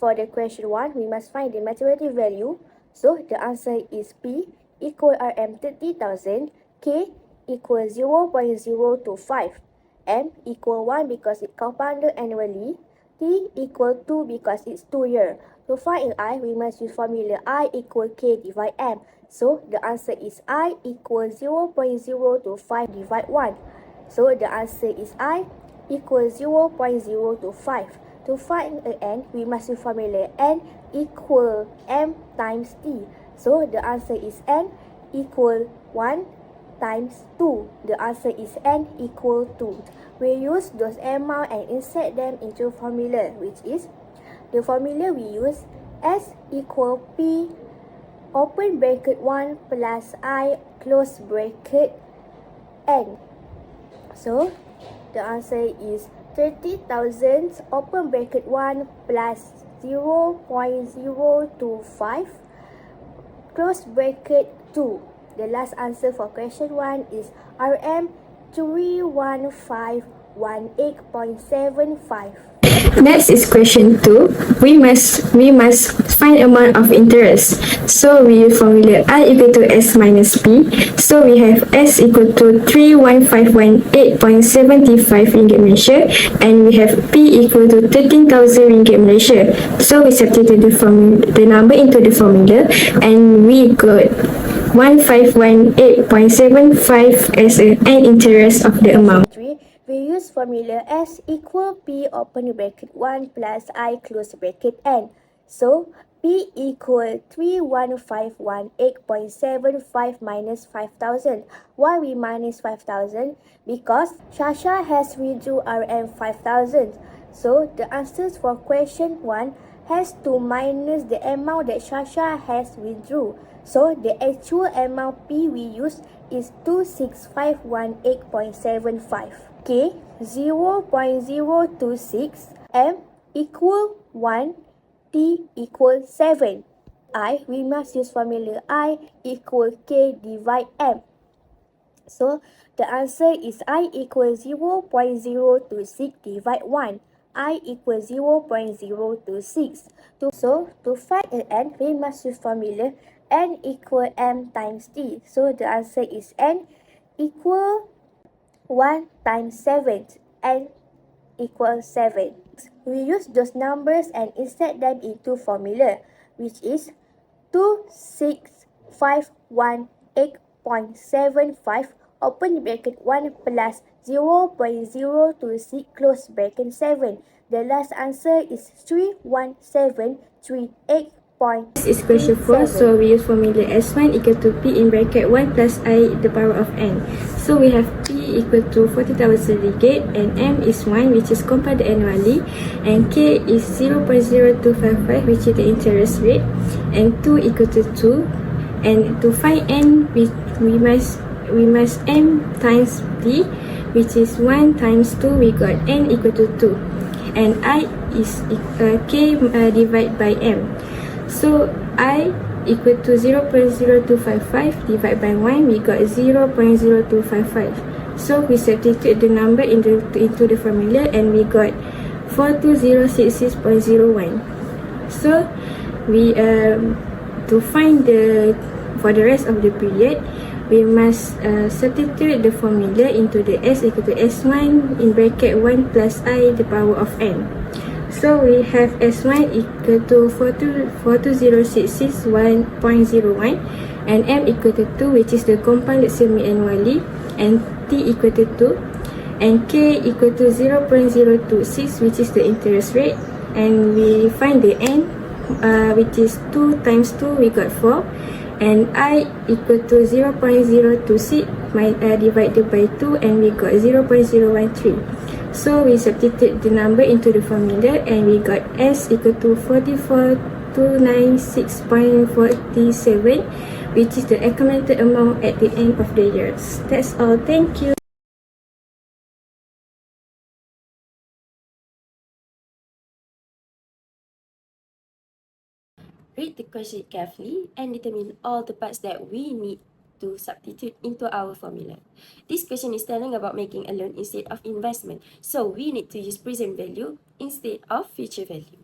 for the question 1, we must find the mathematical value. So the answer is P equal RM 30,000, K equal 0.025, M equal 1 because it compounded annually, T equal 2 because it's 2 years. To find I, we must use formula I equal K divide M. So the answer is I equal 0.025 divide 1. So the answer is I equal 0.025. To find a N, we must use formula N equal M times T. So the answer is N equal 1 times 2. The answer is N equal 2. We use those amount and insert them into formula, which is the formula we use S equal P open bracket 1 plus I close bracket N. So the answer is 30,000 open bracket 1 plus 0.025 close bracket 2. The last answer for question 1 is RM 31518.75. Next is question 2. We must find amount of interest. So we use formula I equal to S minus P. So we have S equal to 31518.75 ringgit Malaysia, and we have P equal to 13,000 ringgit Malaysia. So we substitute the number into the formula, and we got 1518.75 as an interest of the amount. We use formula S equal P open bracket 1 plus I close bracket N. So P equal 31518.75 minus 5,000. Why we minus 5,000? Because Shasha has withdrew RM 5,000. So the answers for question 1 has to minus the amount that Shasha has withdrew. So the actual amount P we use is 26518.75. K 0.026, M equal 1, T equal 7. I, we must use formula I equal K divide M. So the answer is I equal 0.026 divide 1. I equal 0.026. So to find an N, we must use formula N equal M times T. So the answer is N equal 1 times 7, N equals 7. We use those numbers and insert them into formula, which is 26518.75 open bracket 1 plus 0.026 close bracket 7. The last answer is 31738. This is question 4, so we use formula S1 equal to P in bracket 1 plus I the power of N. So we have P equal to 40,000 ringgit, and M is 1, which is compounded annually, and K is 0.0255, which is the interest rate, and 2 equal to 2. And to find N, we must M times P, which is 1 times 2, we got N equal to 2. And I is K divided by M. So I equal to 0.0255 divided by 1, we got 0.0255. So we substitute the number into the formula, and we got 42066.01. So we to find for the rest of the period, we must substitute the formula into the S equal to S1 in bracket 1 plus I the power of N. So we have S1 equal to 42066.01, and M equal to 2, which is the compounded semi-annually, and T equal to 2, and K equal to 0.026, which is the interest rate, and we find the N, which is 2 times 2, we got 4, and I equal to 0.026 divided by 2, and we got 0.013. So we substitute the number into the formula, and we got S equal to 44,296.47, which is the accumulated amount at the end of the years. That's all. Thank you. Read the question carefully and determine all the parts that we need to substitute into our formula. This question is telling about making a loan instead of investment, so we need to use present value instead of future value.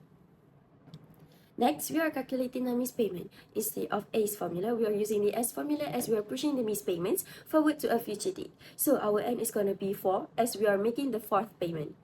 Next, we are calculating the missed payment. Instead of A's formula, we are using the S formula as we are pushing the missed payments forward to a future date. So our N is going to be 4 as we are making the 4th payment.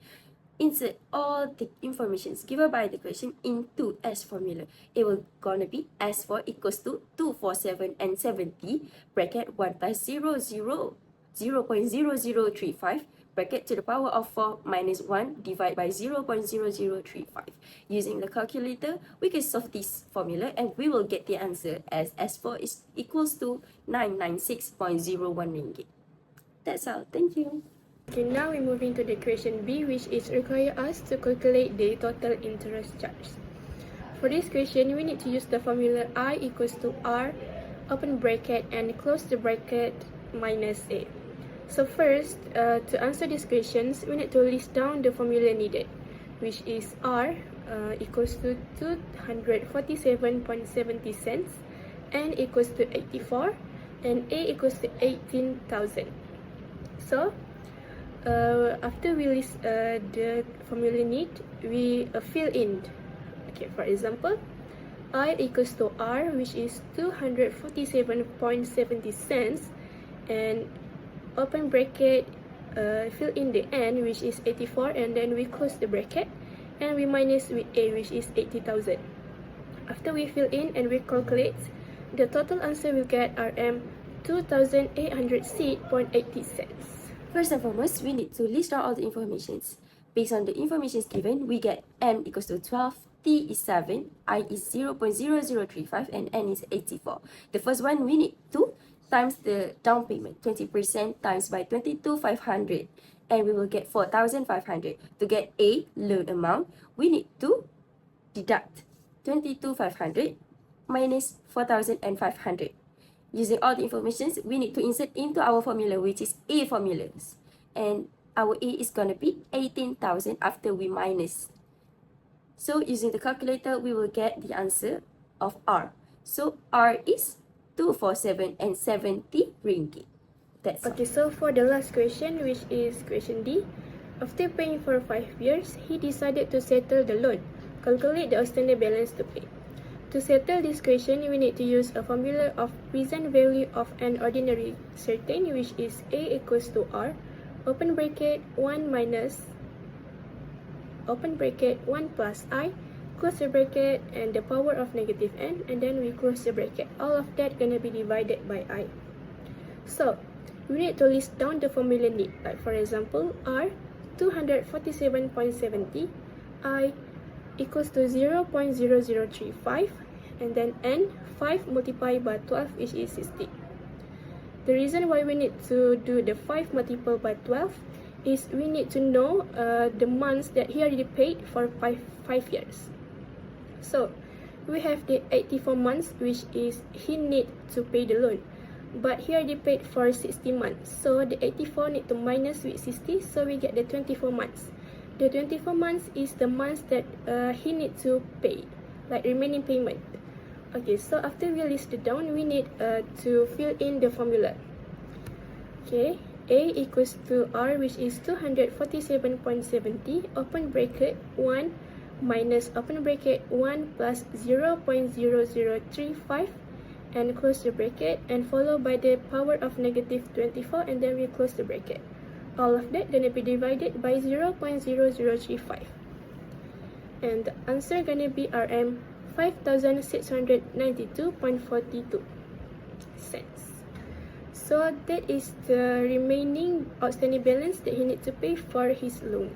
Insert all the informations given by the question into S formula. It will gonna be S4 equals to 247 and 70 bracket 1 plus 0.0035 bracket to the power of 4 minus 1 divided by 0.0035. Using the calculator, we can solve this formula and we will get the answer as S4 is equals to 996.01 ringgit. That's all. Thank you. Okay, now we're moving to the question B, which is require us to calculate the total interest charge. For this question, we need to use the formula I equals to R, open bracket, and close the bracket minus A. So first, to answer these questions, we need to list down the formula needed, which is R equals to 247.70 cents, N equals to 84, and A equals to 18,000. So, after we list the formula need, we fill in. Okay, for example, I equals to R, which is 247.70 cents, and open bracket, fill in the N, which is 84, and then we close the bracket, and we minus with A, which is 80,000. After we fill in and we calculate, the total answer we get RM 2,806.80 cents. First and foremost, we need to list out all the informations. Based on the information given, we get M equals to 12, T is 7, I is 0.0035, and N is 84. The first one, we need to times the down payment, 20% times by 22,500, and we will get 4,500. To get A, loan amount, we need to deduct 22,500 minus 4,500. Using all the informations, we need to insert into our formula, which is A formulas. And our A is going to be 18,000 after we minus. So using the calculator, we will get the answer of R. So R is 247 and 70 ringgit. That's Okay, so for the last question, which is question D, after paying for 5 years, he decided to settle the loan. Calculate the outstanding balance to pay. To settle this question, we need to use a formula of present value of an ordinary certain, which is A equals to R, open bracket 1 minus, open bracket 1 plus I, close the bracket, and the power of negative N, and then we close the bracket. All of that gonna be divided by I. So, we need to list down the formula need. Like for example, R 247.70, I equals to 0.0035, and then N 5 multiplied by 12, which is 60. The reason why we need to do the 5 multiplied by 12 is we need to know the months that he already paid for 5 years. So we have the 84 months, which is he need to pay the loan, but he already paid for 60 months. So the 84 need to minus with 60, so we get the 24 months. The 24 months is the months that he need to pay, like remaining payment. Okay, so after we list it down, we need to fill in the formula. Okay, A equals to R, which is 247.70, open bracket 1 minus open bracket 1 plus 0.0035, and close the bracket, and followed by the power of negative 24, and then we close the bracket. All of that gonna be divided by 0.0035, and the answer gonna be RM 5,692.42 cents. So that is the remaining outstanding balance that he needs to pay for his loan.